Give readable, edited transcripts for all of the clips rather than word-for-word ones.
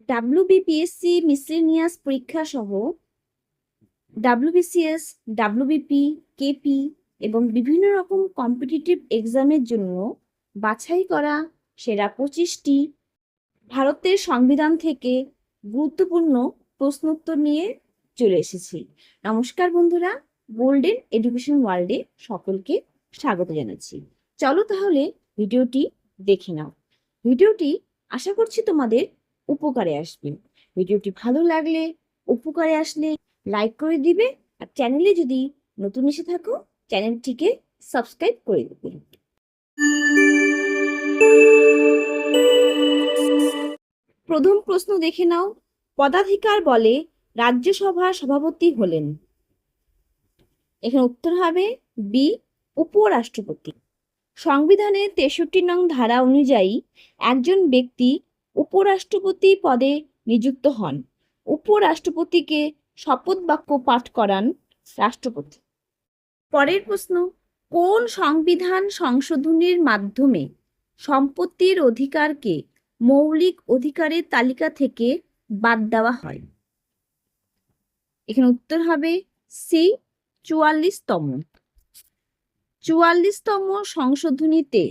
WBPSC miscellaneous পরীক্ষা সহ WBCS, WBP, KP এবং বিভিন্ন রকম কম্পিটিটিভ এক্সামের জন্য বাছাই করা সেরা 25টি ভারতের সংবিধান থেকে গুরুত্বপূর্ণ প্রশ্নোত্তর নিয়ে চলে এসেছি। নমস্কার বন্ধুরা, গোল্ডেন এডুকেশন ওয়ার্ল্ডে সকলকে স্বাগত জানাচ্ছি। চলো তাহলে ভিডিওটি দেখে নাও। ভিডিওটি আশা করছি তোমাদের উপকারে আসবে। ভিডিওটি ভালো লাগলে, উপকারে আসলে লাইক করে দিবে, আর চ্যানেলে যদি নতুন এসে থাকো চ্যানেলটিকে সাবস্ক্রাইব করে দেবে। প্রথম প্রশ্ন দেখে নাও। পদাধিকার বলে রাজ্যসভার সভাপতি হলেন। এখানে উত্তর হবে বি, উপরাষ্ট্রপতি। সংবিধানের 63 নং ধারা অনুযায়ী একজন ব্যক্তি উপরাষ্ট্রপতি পদে নিযুক্ত হন। উপরাষ্ট্রপতিকে শপথ বাক্য পাঠ করান রাষ্ট্রপতি। পরের প্রশ্ন, কোন সংবিধান সংশোধনীর মাধ্যমে সম্পত্তির অধিকারকে মৌলিক অধিকারের তালিকা থেকে বাদ দেওয়া হয়? এখানে উত্তর হবে সি, 44তম। 44তম সংশোধনীতে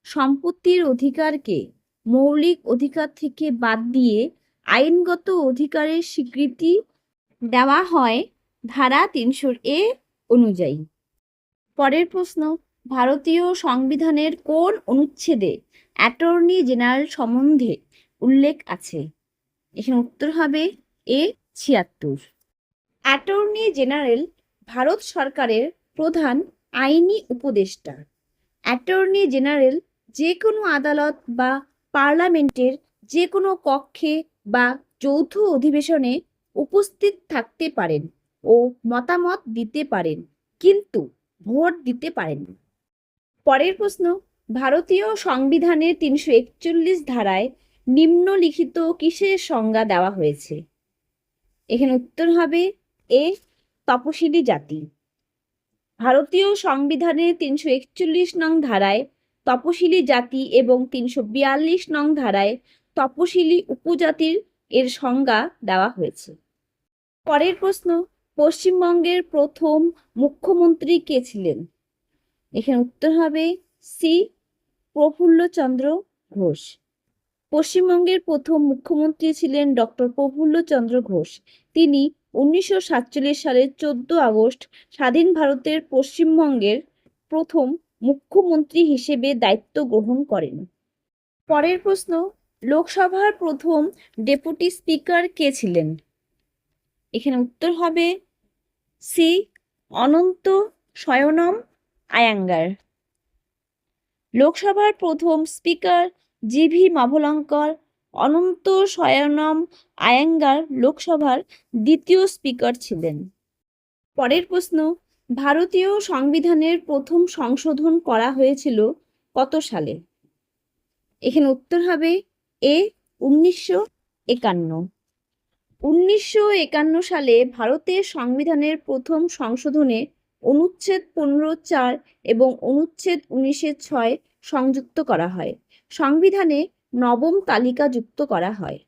সম্পত্তির অধিকারকে মৌলিক অধিকার থেকে বাদ দিয়ে আইনগত অধিকারের স্বীকৃতি দেওয়া হয় ধারা 300A অনুযায়ী। পরের প্রশ্ন, ভারতীয় সংবিধানের কোন অনুচ্ছেদে অ্যাটর্নি জেনারেল সম্বন্ধে উল্লেখ আছে? এখানে উত্তর হবে এ, 76। অ্যাটর্নি জেনারেল ভারত সরকারের প্রধান আইনি উপদেষ্টা। অ্যাটর্নি জেনারেল যে কোনো আদালত বা পার্লামেন্টের যে কোনো কক্ষে বা যৌথ অধিবেশনে উপস্থিত থাকতে পারেন ও মতামত দিতে পারেন, কিন্তু ভোট দিতে পারেন না। পরের প্রশ্ন, ভারতীয় সংবিধানের 341 ধারায় নিম্নলিখিত কিসের সংজ্ঞা দেওয়া হয়েছে? এখানে উত্তর হবে এ, তপশিলি জাতি। ভারতীয় সংবিধানের 341 নং ধারায় তপশিলি জাতি এবং 342 নং ধারায় তপশিলি উপজাতির এর সংজ্ঞা দেওয়া হয়েছে। পরের প্রশ্ন, পশ্চিমবঙ্গের প্রথম মুখ্যমন্ত্রী কে ছিলেন? এখানে উত্তর হবে সি, প্রফুল্লচন্দ্র ঘোষ। পশ্চিমবঙ্গের প্রথম মুখ্যমন্ত্রী ছিলেন ডক্টর প্রফুল্লচন্দ্র ঘোষ। তিনি 1947 সালের 14 আগস্ট স্বাধীন ভারতের পশ্চিমবঙ্গের প্রথম মুখ্যমন্ত্রী হিসেবে দায়িত্ব গ্রহণ করেন। পরের প্রশ্ন, লোকসভার প্রথম ডেপুটি স্পিকার কে ছিলেন? এখানে উত্তর হবে সি, অনন্ত শয়নম আয়াঙ্গার। লোকসভার প্রথম স্পিকার জিভি মাভলঙ্কর। অনন্ত শয়নম আয়াঙ্গার লোকসভার দ্বিতীয় স্পিকার ছিলেন। পরের প্রশ্ন, ভারতীয় সংবিধানের প্রথম সংশোধন করা হয়েছিল কত সালে? এখানে উত্তর হবে এ, 1951। 1951 সালে ভারতের সংবিধানের প্রথম সংশোধনে অনুচ্ছেদ 15(4) এবং অনুচ্ছেদ 19(6) সংযুক্ত করা হয়। সংবিধানে নবম তালিকা যুক্ত করা হয়।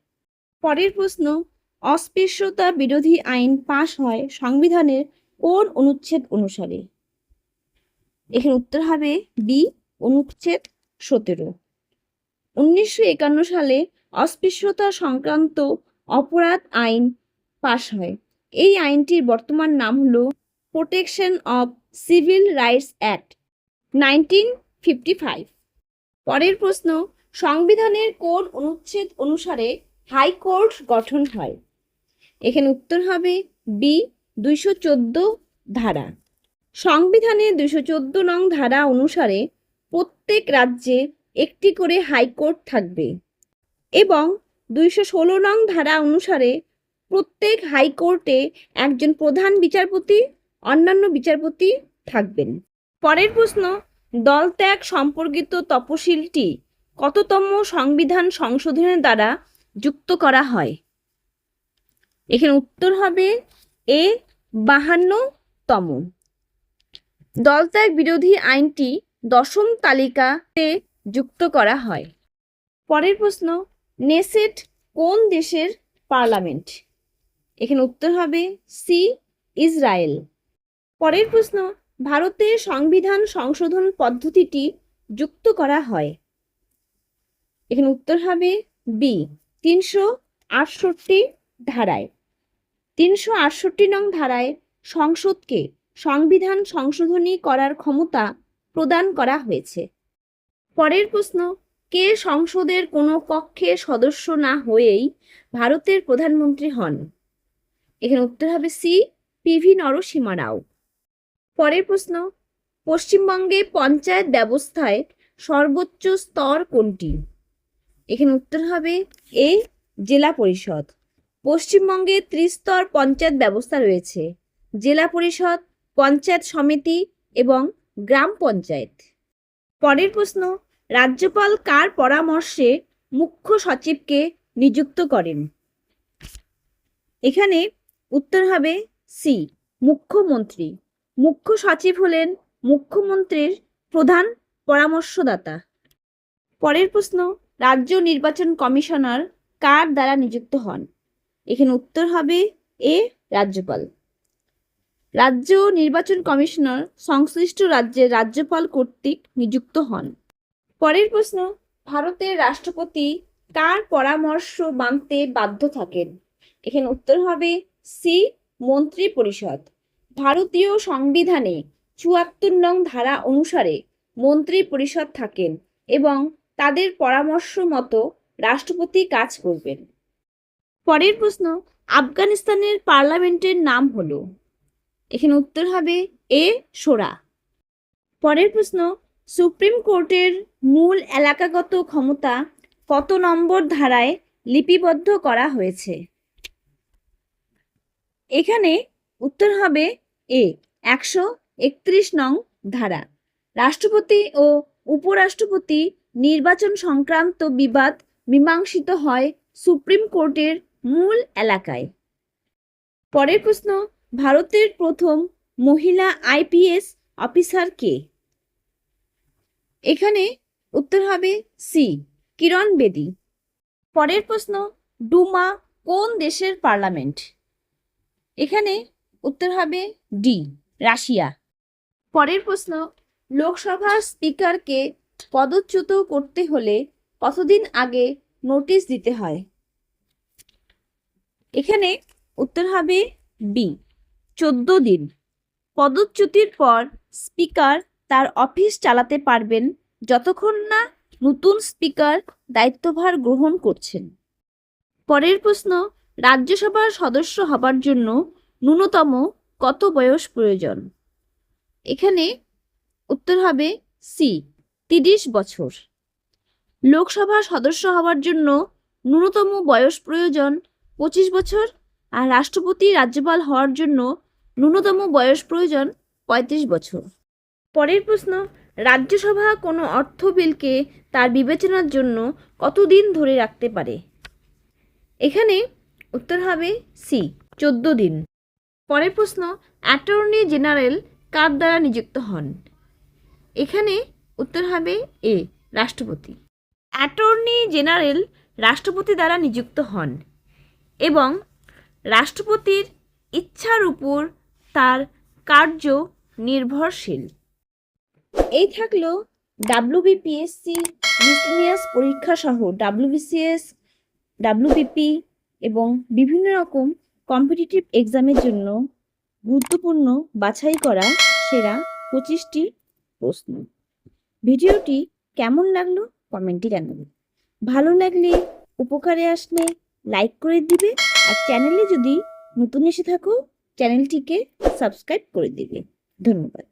পরের প্রশ্ন, অস্পৃশ্যতা বিরোধী আইন পাশ হয় সংবিধানের কোন অনুচ্ছেদ অনুসারে? এখানে উত্তর হবে বি, অনুচ্ছেদ 17। 1951 সালে অস্পৃশ্যতা সংক্রান্ত অপরাধ আইন পাশ হয়। এই আইনটির বর্তমান নাম হলো protection of civil rights act 1955। পরের প্রশ্ন, সংবিধানের কোন অনুচ্ছেদ অনুসারে হাইকোর্ট গঠন হয়? এখানে উত্তর হবে বি, 214 ধারা। সংবিধানের 214 নং ধারা অনুসারে প্রত্যেক রাজ্যে একটি করে হাইকোর্ট থাকবে এবং 216 নং ধারা অনুসারে প্রত্যেক হাইকোর্টে একজন প্রধান বিচারপতি, অন্যান্য বিচারপতি থাকবেন। পরের প্রশ্ন, দলত্যাগ সম্পর্কিত তফসিলটি কততম সংবিধান সংশোধনের দ্বারা যুক্ত করা হয়? এখানে উত্তর হবে এ, 52তম। দলত্যাগ বিরোধী আইনটি 10ম তালিকাতে যুক্ত করা হয়। পরের প্রশ্ন, নেসেট কোন দেশের পার্লামেন্ট? এখানে উত্তর হবে সি, ইসরায়েল। পরের প্রশ্ন, ভারতের সংবিধান সংশোধন পদ্ধতিটি যুক্ত করা হয়। এখানে উত্তর হবে বি, 368 ধারায়। 368 নং ধারায় সংসদকে সংবিধান সংশোধনী করার ক্ষমতা প্রদান করা হয়েছে। পরের প্রশ্ন, কে সংসদের কোনো কক্ষের সদস্য না হয়েই ভারতের প্রধানমন্ত্রী হন? এখানে উত্তর হবে সি, পিভি নরসিমহা রাও। পরের প্রশ্ন, পশ্চিমবঙ্গে পঞ্চায়েত ব্যবস্থায় সর্বোচ্চ স্তর কোনটি? এখানে উত্তর হবে এ, জেলা পরিষদ। পশ্চিমবঙ্গে ত্রিস্তর পঞ্চায়েত ব্যবস্থা রয়েছে: জেলা পরিষদ, পঞ্চায়েত সমিতি এবং গ্রাম পঞ্চায়েত। পরের প্রশ্ন, রাজ্যপাল কার পরামর্শে মুখ্য সচিবকে নিযুক্ত করেন? এখানে উত্তর হবে সি, মুখ্যমন্ত্রী। মুখ্য সচিব হলেন মুখ্যমন্ত্রীর প্রধান পরামর্শদাতা। পরের প্রশ্ন, রাজ্য নির্বাচন কমিশনার কার দ্বারা নিযুক্ত হন? এখানে উত্তর হবে এ, রাজ্যপাল। রাজ্য নির্বাচন কমিশনার সংশ্লিষ্ট রাজ্যের রাজ্যপাল কর্তৃক নিযুক্ত হন। পরের প্রশ্ন, ভারতের রাষ্ট্রপতি কার পরামর্শ মানতে বাধ্য থাকেন? এখানে উত্তর হবে সি, মন্ত্রী পরিষদ। ভারতীয় সংবিধানে ৭৪ নং ধারা অনুসারে মন্ত্রী পরিষদ থাকেন এবং তাদের পরামর্শ মতো রাষ্ট্রপতি কাজ করবেন। পরের প্রশ্ন, আফগানিস্তানের পার্লামেন্টের নাম হলো? এখানে উত্তর হবে এ, শোরা। পরের প্রশ্ন, সুপ্রিম কোর্টের মূল এলাকাগত ক্ষমতা কত নম্বর ধারায় লিপিবদ্ধ করা হয়েছে? এখানে উত্তর হবে এ, 131 নং ধারা। রাষ্ট্রপতি ও উপরাষ্ট্রপতি নির্বাচন সংক্রান্ত বিবাদ মীমাংসিত হয় সুপ্রিম কোর্টের মূল এলাকায়। পরের প্রশ্ন, ভারতের প্রথম মহিলা আইপিএস অফিসার কে? এখানে উত্তর হবে সি, কিরণ বেদি। পরের প্রশ্ন, ডুমা কোন দেশের পার্লামেন্ট? এখানে উত্তর হবে ডি, রাশিয়া। পরের প্রশ্ন, লোকসভার স্পিকারকে পদচ্যুত করতে হলে কতদিন আগে নোটিশ দিতে হয়? এখানে উত্তর হবে বি, 14 দিন। পদচ্যুতির পর স্পিকার তার অফিস চালাতে পারবেন যতক্ষণ না নতুন স্পিকার দায়িত্বভার গ্রহণ করছেন। পরের প্রশ্ন, রাজ্যসভার সদস্য হবার জন্য ন্যূনতম কত বয়স প্রয়োজন? এখানে উত্তর হবে সি, 30 বছর। লোকসভার সদস্য হবার জন্য ন্যূনতম বয়স প্রয়োজন 25 বছর, আর রাষ্ট্রপতি রাজ্যপাল হওয়ার জন্য ন্যূনতম বয়স প্রয়োজন 35 বছর। পরের প্রশ্ন, রাজ্যসভা কোনো অর্থ বিলকে তার বিবেচনার জন্য কতদিন ধরে রাখতে পারে? এখানে উত্তর হবে সি, 14 দিন। পরের প্রশ্ন, অ্যাটর্নি জেনারেল কার দ্বারা নিযুক্ত হন? এখানে উত্তর হবে এ, রাষ্ট্রপতি। অ্যাটর্নি জেনারেল রাষ্ট্রপতি দ্বারা নিযুক্ত হন এবং রাষ্ট্রপতির ইচ্ছার উপর তার কার্য নির্ভরশীল। এই থাকলো ডাব্লিউবিপিএসসি মিসলেনিয়াস পরীক্ষা সহ ডাব্লিউবিসিএস, ডাব্লিউবিপি এবং বিভিন্ন রকম কম্পিটিটিভ এক্সামের জন্য গুরুত্বপূর্ণ বাছাই করা সেরা 25টি প্রশ্ন। ভিডিওটি কেমন লাগলো কমেন্টে জানাবে। ভালো লাগলে, উপকারে আসলে লাইক করে দিবে, আর চ্যানেলে যদি নতুন এসে থাকো চ্যানেলটিকে সাবস্ক্রাইব করে দিবে। ধন্যবাদ।